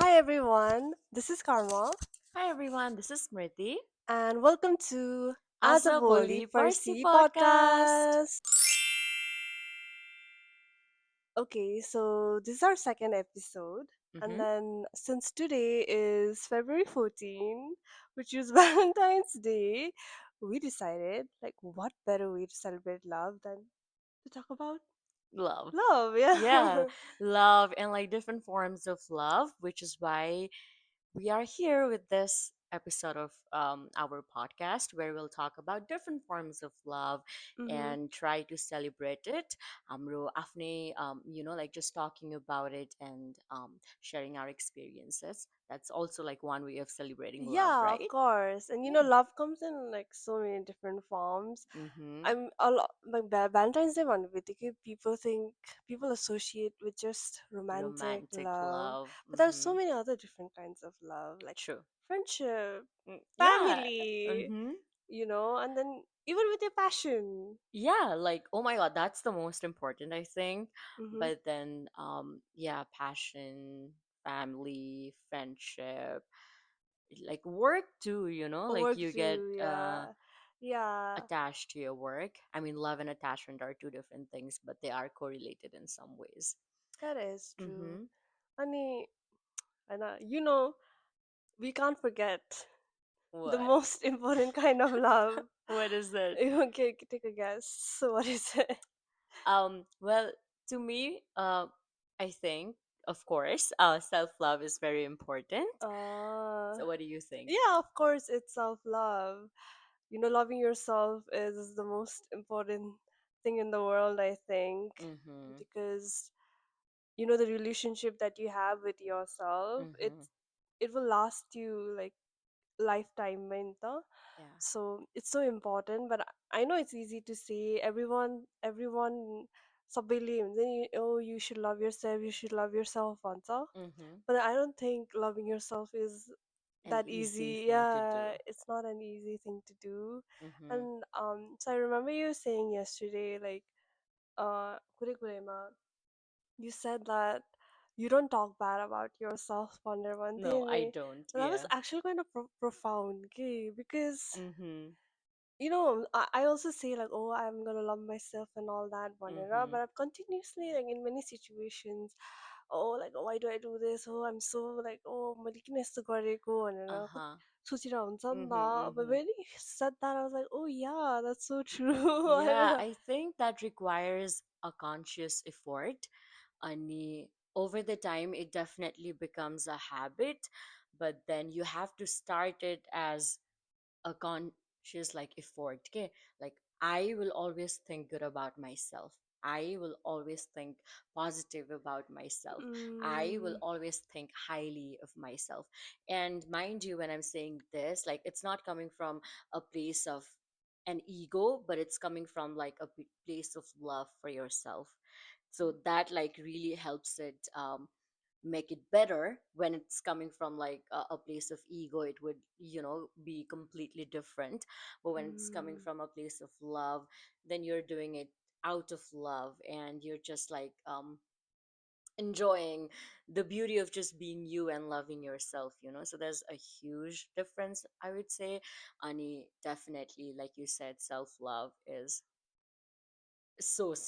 Hi everyone, this is Karma, Hi everyone, this is Smriti. and welcome to As a Asa Boli Boli Parsi Parsi Podcast. podcast. Okay, so this is our second episode, and Mm-hmm. then since today is February 14, which is Valentine's Day, we decided like what better way to celebrate love than to talk about Love. love, Yeah, yeah. love and like different forms of love, which is why we are here with this episode of our podcast where we'll talk about different forms of love Mm-hmm. and try to celebrate it. Ro afne, like just talking about it and sharing our experiences. That's also like one way of celebrating love, Yeah, of right? course. And Yeah. love comes in like so many different forms. Mm-hmm. I'm a lot like Valentine's Day one with people associate with just romantic Romantic love, love. but there's so Mm-hmm. many other different kinds of love like True. friendship, Yeah. family, Mm-hmm. and then even with your passion. Yeah, like oh my god, that's the most important, I think. Mm-hmm. But then yeah, passion, family, friendship, like work too, like Work you get too, yeah, yeah, attached to your work. I mean, love and attachment are two different things, but they are correlated in some ways. that is true. Mm-hmm. Honey, and we can't forget the What? most important kind of love. What is it? Okay, take a guess. So what is it? Well, to me, I think, of course, self-love is very important. Uh, So, what do you think? yeah, of course, it's self love. Loving yourself is the most important thing in the world, I think, Mm-hmm. because the relationship that you have with yourself, Mm-hmm. it will last you like lifetime, minta. Yeah. So it's so important. But I know it's easy to say. Everyone, sabili, then you should love yourself. You should love yourself, answer. Mm-hmm. But I don't think loving yourself is An that easy easy. thing to Yeah, do. it's not an easy thing to do. Mm-hmm. And so I remember you saying yesterday, like, kurema, you said that you don't talk bad about yourself, Ponder one No, I thing. don't. That was Yeah. actually kind of profound, okay? Because Mm-hmm. I also say like, oh, I'm gonna love myself and all that, whatever. Mm-hmm. But I'm continuously like in many situations, oh, like, oh, why do I do this? Oh, I'm so like, oh, weakness to go and Uh-huh. सोचिरह हुन्छ नि Mm-hmm. त. But Mm-hmm. when he said that, I was like, oh yeah, that's so true. Yeah, I think that requires a conscious effort. Ani, over the time, it definitely becomes a habit, but then you have to start it as a conscious like effort. Okay, like I will always think good about myself. I will always think positive about myself. I will Mm, always think highly of myself. And mind you, when I'm saying this, like it's not coming from a place of an ego, but it's coming from like a place of love for yourself. So that like really helps it make it better. When it's coming from like a place of ego, it would be completely different. But when it's coming mm, from a place of love, then you're doing it out of love, and you're just like enjoying the beauty of just being you and loving yourself. So there's a huge difference, I would say. Ani, definitely, like you said, self-love is so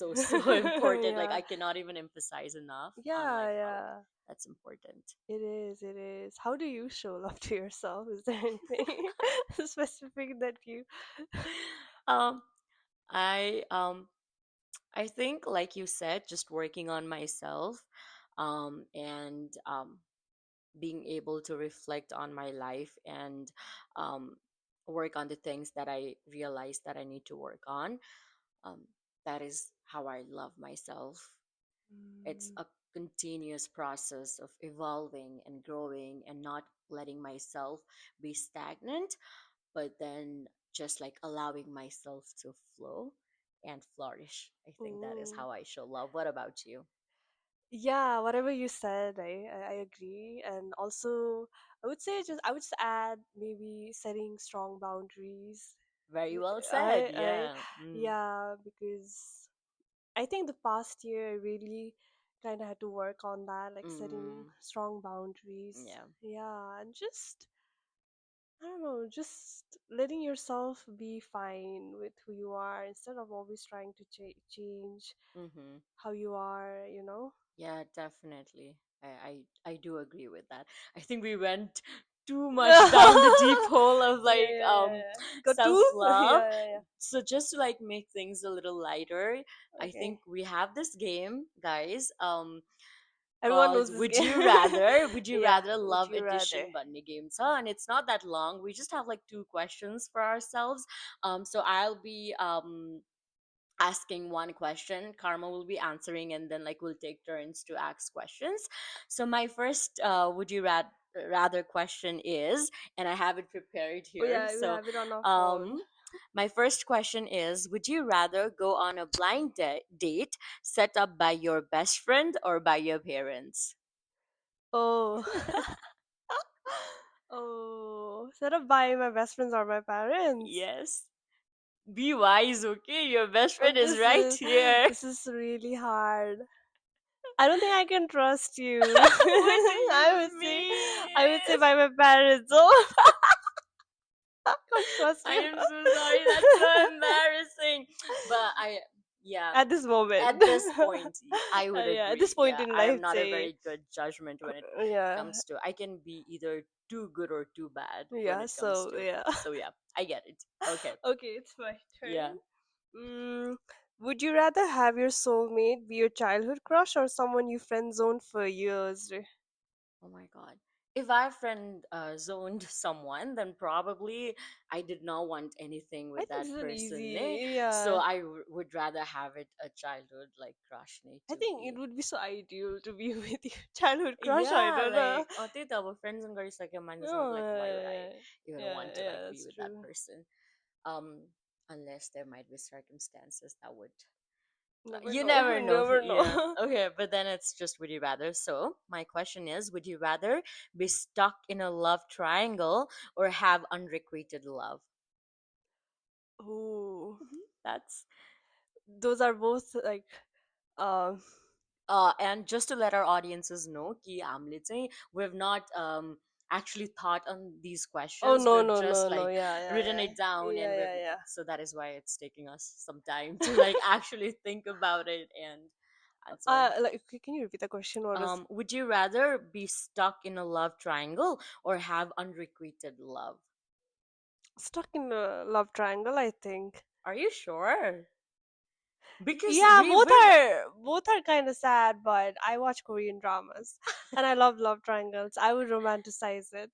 important. Like yeah, I cannot even emphasize enough on yeah, like how yeah. that's important. It is, it is. How do you show love to yourself? Is there anything specific that you? um I I think, like you said, just working on myself, and being able to reflect on my life and um work on the things that I realize that I need to work on. um that is how I love myself. It's Mm, a continuous process of evolving and growing and not letting myself be stagnant, but then just like allowing myself to flow and flourish. I think that is mm. how I show love. What about you? Yeah, whatever you said, I agree. And also, I would just add maybe setting strong boundaries. Very well said. I Yeah. Mm. yeah, because I think the past year I really kind of had to work on that, like setting Mm, strong boundaries. yeah. Yeah, and just, I don't know, just letting yourself be fine with who you are instead of always trying to change Mm-hmm. how you are, you know? Yeah, definitely. I do agree with that. I think we went too much down the Yeah, deep hole of yeah, like yeah. Got self two? love. Yeah, yeah, So just to like make things a little lighter, yeah. I Okay. think we have this game, guys, Everyone called knows this Would game. You Rather? Would You Yeah, Rather would Love you rather? Edition Bunny Game. So and it's not that long. We just have like two questions for ourselves. So I'll be asking one question, Karma will be answering, and then like we'll take turns to ask questions. So my first would you rather question is, and I have it prepared Oh, here. yeah, we So have it on our phone. um my first question is, would you rather go on a blind date set up by your best friend or by your parents? Oh. Oh, set up by my best friends or my parents. Yes, be wise, okay? Your best Oh, friend is right here. this is really hard. I don't think I can trust you. What do I you would say, I would say mean? by my parents. Oh, I can't trust I you am so sorry. That's so embarrassing. But yeah, at this moment. at this point, I would Yeah, at this agree. point Yeah, in I am life, not a say, very good judgment when it yeah, comes to. I can be either too good or too bad when yeah. it comes So to. yeah. So yeah, I get it. Okay. Okay, it's my turn. Yeah. Mm, would you rather have your soulmate be your childhood crush or someone you friend zoned for years? Oh my god. If I friend zoned someone, then probably I did not want anything I with think this that is an person. Eh? easy, So yeah. I would rather have it a childhood like crush need I to think it be. would be so ideal to be with your childhood crush. I Yeah, don't know. like oh tita, we're friends and girls like mine is not Oh, like why would I yeah, even yeah, want to yeah, like be that's with that true. person? Um, unless there might be circumstances that would Never you know. never You know. never Yeah. know. Okay, but then it's just would you rather. So my question is, would you rather be stuck in a love triangle or have unrequited love? Ooh, That's those are both like, um. and just to let our audiences know कि हामीले चाहिँ we've not actually thought on these Oh, questions, no, we've no, just no, no. like Yeah, yeah, written yeah, it down yeah, and we've yeah, yeah. so that is why it's taking us some time to like actually think about it and answer. Like, can you repeat the question? What was Would you rather be stuck in a love triangle or have unrequited love? stuck in a love triangle? I think. Are you sure? Because Yeah, we've both are kind of sad, but I watch Korean dramas and I love triangles. I would romanticize it.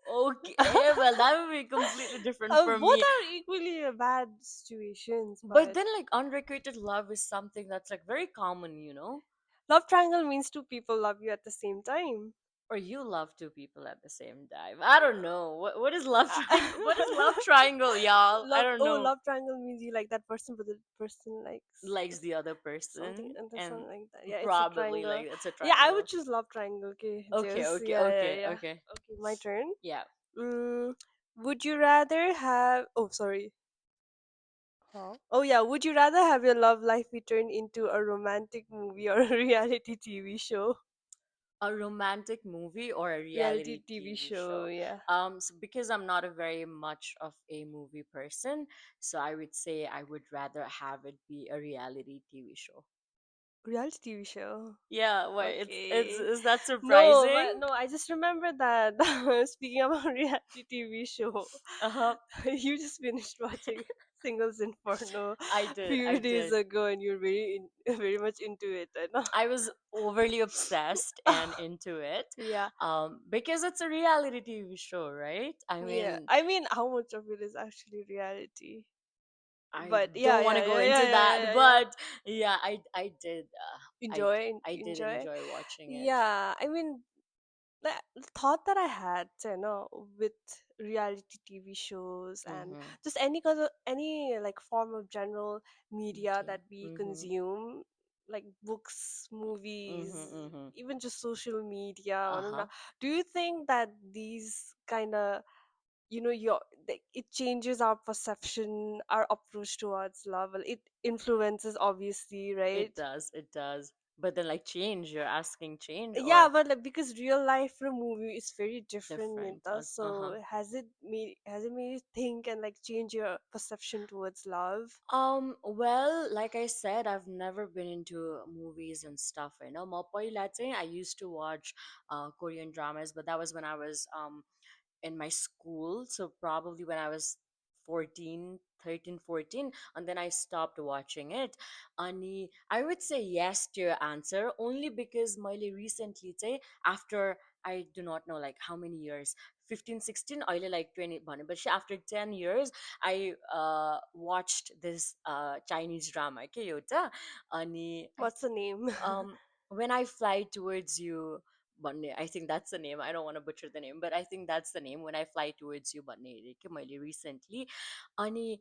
okay, well that would be completely different for Both me. are equally bad situations, But but then like unrequited love is something that's like very common, you know? love triangle means two people love you at the same time. Or you love two people at the same time. I don't know. What is love triangle? What is love triangle, y'all? I don't know. Love triangle means you like that person, but the person likes Likes the other something person and there's and something like that. Yeah, it's a probably triangle. like it's a Yeah, I would triangle. choose love triangle. Okay, Okay, just okay, yeah, yeah, okay, yeah. okay. Okay, my turn. Yeah. Mm, would you rather have? Oh, sorry. Huh? Oh yeah, would you rather have your love life be turned into a romantic movie or a reality TV show? A romantic movie or a Reality reality TV TV show, show? yeah. So because I'm not a very much of a movie person, so I would say I would rather have it be a reality TV show. Reality TV show. Yeah, why? It's Okay. is that No, surprising? but no, I just remember that speaking about reality TV show, Uh huh. you just finished watching Singles Inferno I a did. I few days did. ago and you're very much into it, I know. I was overly obsessed and into it, Yeah. because it's a reality TV show, right? I Yeah. mean, I mean, how much of it is actually reality? I But yeah, don't want yeah, to go yeah, yeah, into yeah, that, yeah, yeah. but yeah, I did. I did Enjoy. enjoy watching it. Yeah, I mean, the thought that I had, with reality TV shows and Mm-hmm. just any like form of general media Okay. that we Mm-hmm. consume, like books, Mm-hmm. movies, Mm-hmm. even just social media. I don't know. Uh-huh. Do you think that these kind of your like, it changes our perception, our approach towards love? Well, it influences, obviously, right? It does. It does. But then like change, you're asking change Yeah, or but like because real life from movie is very different, different? Nita. Uh-huh. So has it made you think and like change your perception towards love? Well, like I said, I've never been into movies and stuff. Mapoy Latte, I used to watch Korean dramas, but that was when I was in my school, so probably when I was 14, 13, 14, and then I stopped watching it. Ani, I would say yes to your answer only because Miley recently say after I do not know like how many years, 15, 16, or like 20 bane. But after 10 years I watched this Chinese drama ke euta ani What's the name? when I fly towards you. Banne, I think that's the name. I don't want to butcher the name, but I think that's the name. When I fly towards you, Banne, recently, ani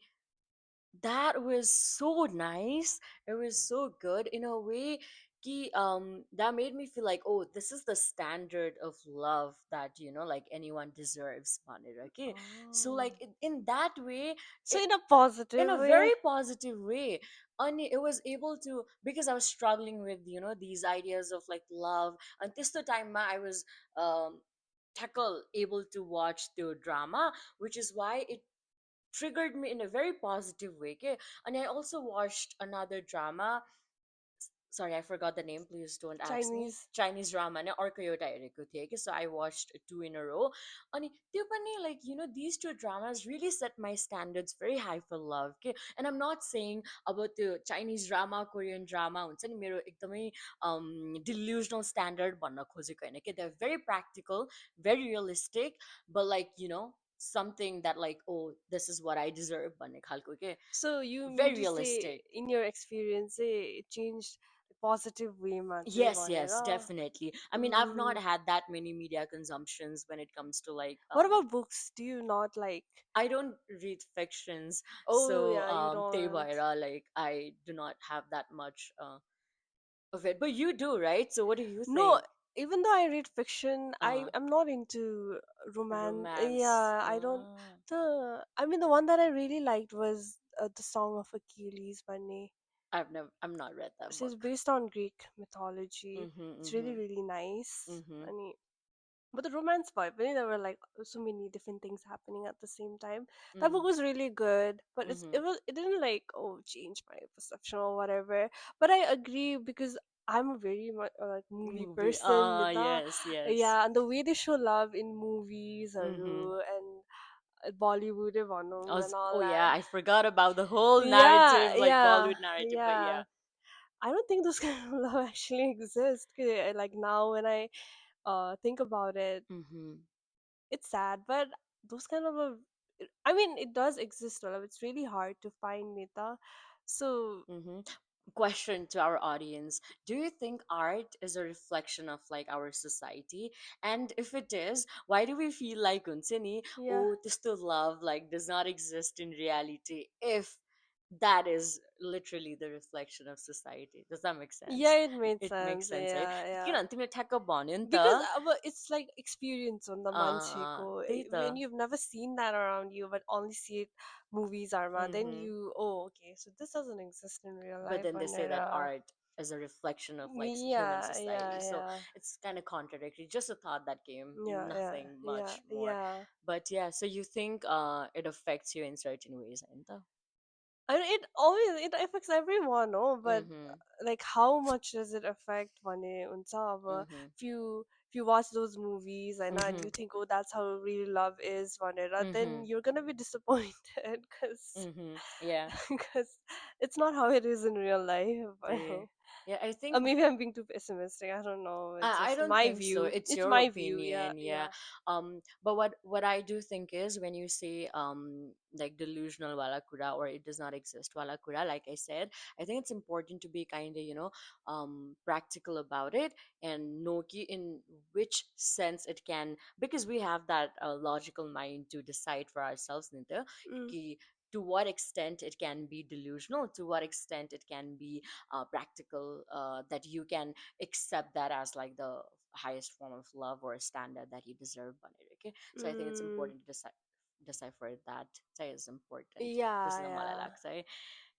that was so nice. It was so good in a way. That made me feel like, oh, this is the standard of love that like anyone deserves, Banne, okay? So Oh, like in that way, so in a positive in a way. very positive way. And it was able to, because I was struggling with these ideas of like love, and this the time I was um tackle able to watch the drama, which is why it triggered me in a very positive way, okay? And I also watched another drama. Sorry, I forgot the name. Please don't ask me. Chinese. Chinese drama na Orko Yota Eriko Teke. So I watched two in a row. Ani, त्यो पनि, like, these two dramas really set my standards very high for love. Okay? And I'm not saying about the Chinese drama, Korean drama. हुन्छ नि मेरो एकदमै delusional standard भन्न खोजेको होइन के. They're very practical, very realistic, but like, something that like, oh, this is what I deserve भन्ने खालको के. So you mean Very to say, realistic. in your experience, it changed positive way, matri Yes, yes, bhanera? definitely. I mean, I've not Mm. had that many media consumptions when it comes to like What about books? Do you not like? I don't read fictions, Oh so yeah, you त्यही don't. भएर like I do not have that much of it. But you do, right? So what do you No, think? even though I read fiction, I Uh am not into romance. Romance. Yeah, I don't. I mean, the one that I really liked was the Song of Achilles by Ne. I'm not read that So it's book. based on Greek mythology. Mhm, It's really mhm. really nice. Mhm. But the romance part, when there were like so many different things happening at the same time. That book Mm. was really good, but Mhm. it didn't like change my perception or whatever. But I agree because I'm a very much like movie Movie. person, Ah, Nita. yes, yes. Yeah, and the way they show love in movies Mhm. and Bollywood and all Oh yeah, that. I forgot about the whole Yeah, narrative, like yeah, Bollywood narrative, but yeah. yeah. I don't think those kind of love actually exist. Like now when I think about it, Mhm. it's sad, but those kind of I mean, it does exist, love. It's really hard to find, Nita. So Mm-hmm. Question to our audience: do you think art is a reflection of like our society? And if it is, why do we feel like unsini? yeah, Oh, this to love like does not exist in reality. If that is literally the reflection of society, does that make yeah, sense? it made It makes sense. sense, right? Yeah, yeah. Kiran, तिमीले ठ्याक्क भन्यो नि Because त. but it's like experience on the mancheko. त्यही त. When you've never seen that around you, but only see it movies, Arma, then Mm-hmm. okay, so this doesn't exist in real But life, then they say that Vanera. art is a reflection of like human Yeah, society, yeah, so yeah, it's kind of contradictory. Just a thought that came, yeah, yeah, nothing yeah, much more. yeah. But yeah, so you think it affects you in certain ways, ain't it? I mean, it affects everyone, no? But Mm-hmm. like, how much does it affect one unsa Mm-hmm. if you watch those movies and Mm-hmm. you think, oh, that's how really love is, one then Mm-hmm. you're gonna be disappointed because Mm-hmm. Yeah. because it's not how it is in real life. Yeah, I Or think maybe I'm being too pessimistic. I don't know. It's I just don't my think so. view. It's It's your my view. Yeah, opinion, yeah. yeah. But what I do think is when you say like delusional wala kura or it does not exist wala kura, like I said, I think it's important to be kind of practical about it and know in which sense it can, because we have that logical mind to decide for ourselves, nito, Mm, ki to what extent it can be delusional, to what extent it can be practical, that you can accept that as like the highest form of love or a standard that you deserve okay, so I think it's mm, important to decipher that. Say is important. yeah, Tapos na yeah. malalak say.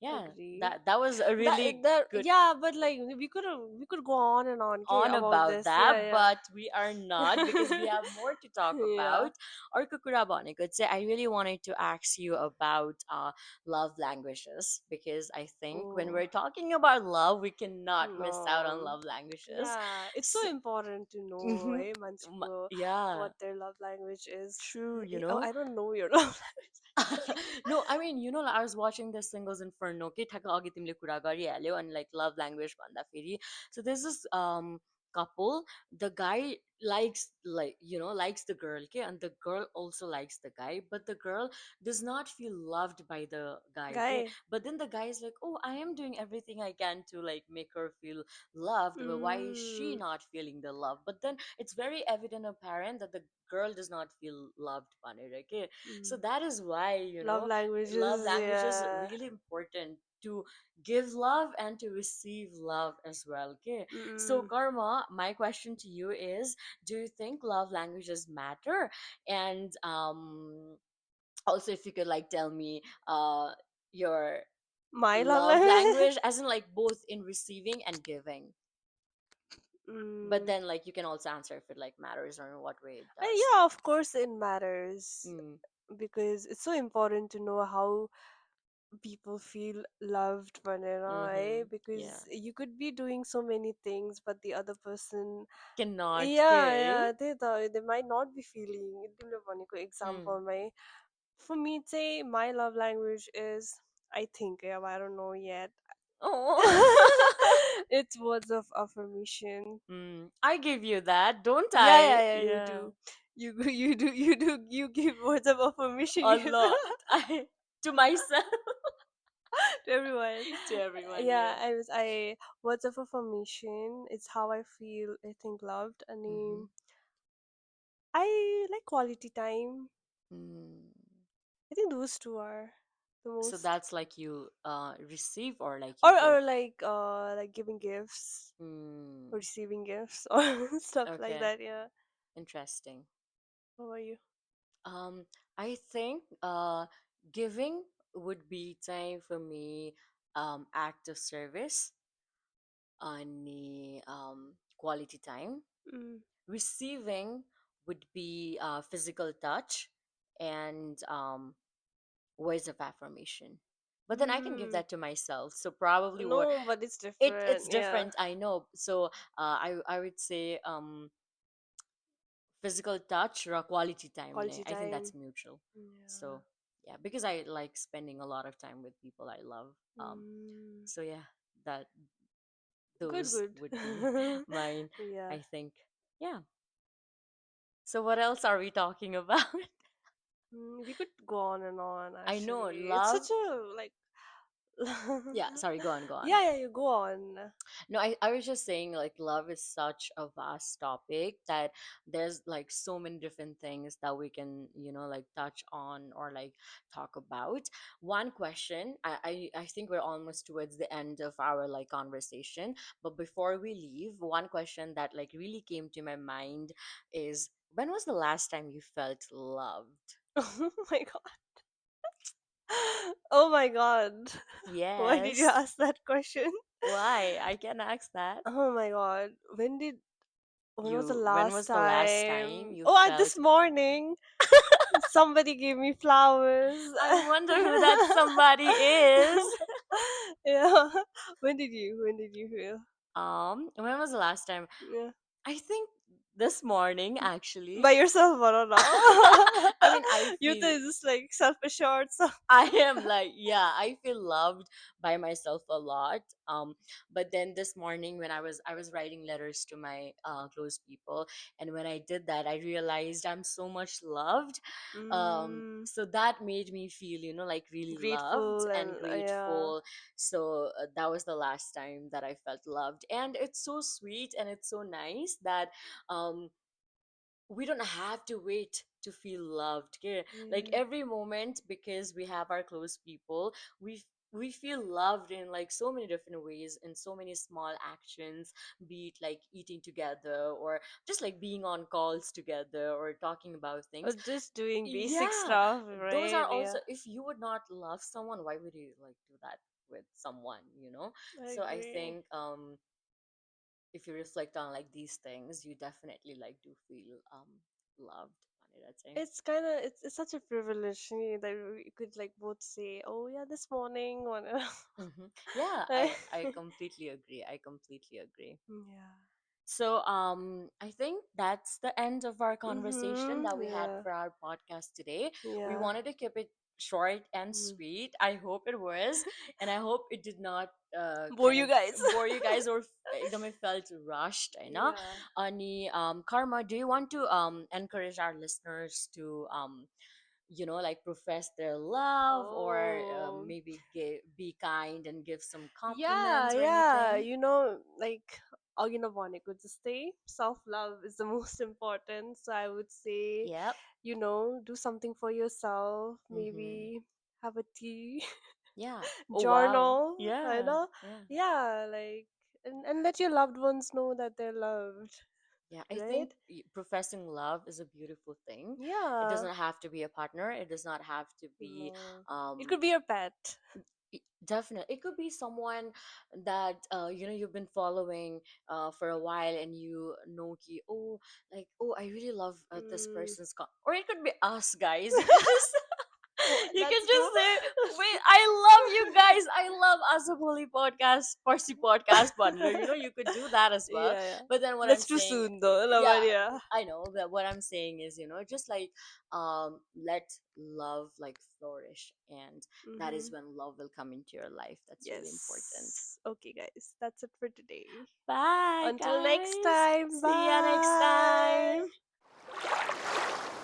Yeah, Agree. that was a really That good yeah, but like we could go on and on, okay, on about about this. Yeah, that, yeah. but we are not because we have more to talk Yeah. about. Or kukura could say I really wanted to ask you about love languages, because I think when Oh we're talking about love, we cannot miss out on no. love languages. Yeah, it's so So, important to know, mhm, eh, Manchiko, yeah, what their love language is. true, Oh, I don't know your love language. No, I mean, I was watching this singles Inferno के ठ्याक्क अघि तिमीले कुरा गरिहाल्यो अनि like love language भन्दाखेरि. So there's this couple. The guy likes, like, likes the girl, okay, and the girl also likes the guy, but the girl does not feel loved by the guy, okay. Guy. But then the guy is like, oh, I am doing everything I can to like make her feel loved, but why is she Mm, not feeling the love? But then it's very evident apparent that the girl does not feel loved by it, okay. So mm. that is why, Love love languages, language is yeah. really important to give love and to receive love as well. Okay. So Mm. Karma, my question to you is, do you think love languages matter? And also if you could like tell me your My love love language. language, as in like both in receiving and giving. But Mm. then like you can also answer if it like matters or in what way it does. Yeah, of course it matters Mm. because it's so important to know how people feel loved, Vanessa, eh? Mm-hmm. Yeah. Because you could be doing so many things, but the other person, Cannot, yeah, okay. yeah, they might not be feeling. तिमीले भनेको Mm. example, my for me, say my love language is, I think, yeah, I don't know yet. Oh. It's words of affirmation. I give you that, don't Yeah, I? yeah, yeah, you Yeah. do. You give words of affirmation A you lot. I to myself. to everyone. To everyone, Yeah, yeah. I words of affirmation. It's how I feel. I think loved. I Mm-hmm. mean, I like quality time. Mm. I think those two are the So most. that's like you receive or like you Or give. like giving gifts, Mm. receiving gifts, or stuff like Okay. that. Yeah. Interesting. How about you? Um, I think giving would be time for me, act of service, any quality time. Mm. Receiving would be physical touch and words of affirmation. But then I can give Mm. that to myself. So probably what No, but it's it's different. Yeah. different, I know. So I would say physical touch or quality time. Quality I think time. that's mutual. Yeah. So yeah, because I like spending a lot of time with people I love. Mm. So yeah, that Good, those good. would be mine, Yeah. I think. Yeah. So what else are we talking about? We could go on and on, I know actually. It's love. such a, like, Yeah, sorry, go on, go on. yeah, yeah, you go on. No, I was just saying like love is such a vast topic that there's like so many different things that we can, like touch on or like talk about. One question, I think we're almost towards the end of our like conversation, but before we leave, one question that like really came to my mind is, when was the last time you felt loved? Oh my god. Oh my god. Why did you Yes. ask that question? Why? I can ask that. Oh my god. When was the When last was the last time time? you Oh, felt? this morning. Somebody gave me flowers. I wonder who that somebody is. Yeah. When did you feel? When was the last time? Yeah. I think this morning actually. By yourself, I don't I know. mean, I You feel two just like self assured. So. I am like, yeah, I feel loved by myself a lot. But then this morning when I was writing letters to my close people, and when I did that, I realized I'm so much loved. Mm, So that made me feel, like really loved grateful and and yeah. grateful. So that was the last time that I felt loved, and it's so sweet and it's so nice that um we don't have to wait to feel loved, okay? Like Yeah. every moment, because we have our close people, we feel loved in like so many different ways, in so many small actions, be it like eating together or just like being on calls together or talking about Or things. just doing basic Yeah, stuff, those are right? also, Yeah. if you would not love someone, why would you like do that? with someone, you know. I So I agree. think if you reflect on like these things, you definitely like do feel loved on it, I'd say. It's kind of it's such a privilege that we could like both say, "Oh yeah, this morning," or Yeah, like, I completely agree. I completely agree. yeah. So I think that's the end of our conversation Mhm. that we had Yeah. for our podcast today. We Yeah. wanted to keep it short and Mm. sweet. I hope it was, and I hope it did not Bore kind you of guys. bore you guys or एकदमै felt rushed, I know. Yeah. Ani Karma, do you want to encourage our listeners to like profess their love, or Oh. maybe be kind and give some Yeah, compliments or yeah. anything? Like Auginabonik would just say, self love is the most important. So I would say, Yep. do something for yourself. Mm-hmm. Maybe have a tea, Yeah. Oh wow. journal, Yeah. Yeah. Yeah, like, and let your loved ones know that they're loved, Yeah. I think right? professing love is a beautiful thing. It Yeah. doesn't have to be a partner. It does not have to be No. It um could be your pet. definitely, it could be someone that you've been following for a while, and you know oh, like, oh, I really love this Mm. person's or it could be us guys. You can just Oh, you can that's just true. say, wait, I love you guys, I love Asabuli podcast, Parsi podcast partner, you could do that as well. Yeah, yeah. But then what I'm That's too saying, soon though. No, yeah, but yeah. I know that what I'm saying is, just like let love like flourish, and that is Mm-hmm. when love will come into your life. That's really important. Yes. Okay, guys. That's it for today. Bye Until next guys, time. see ya next time. Bye.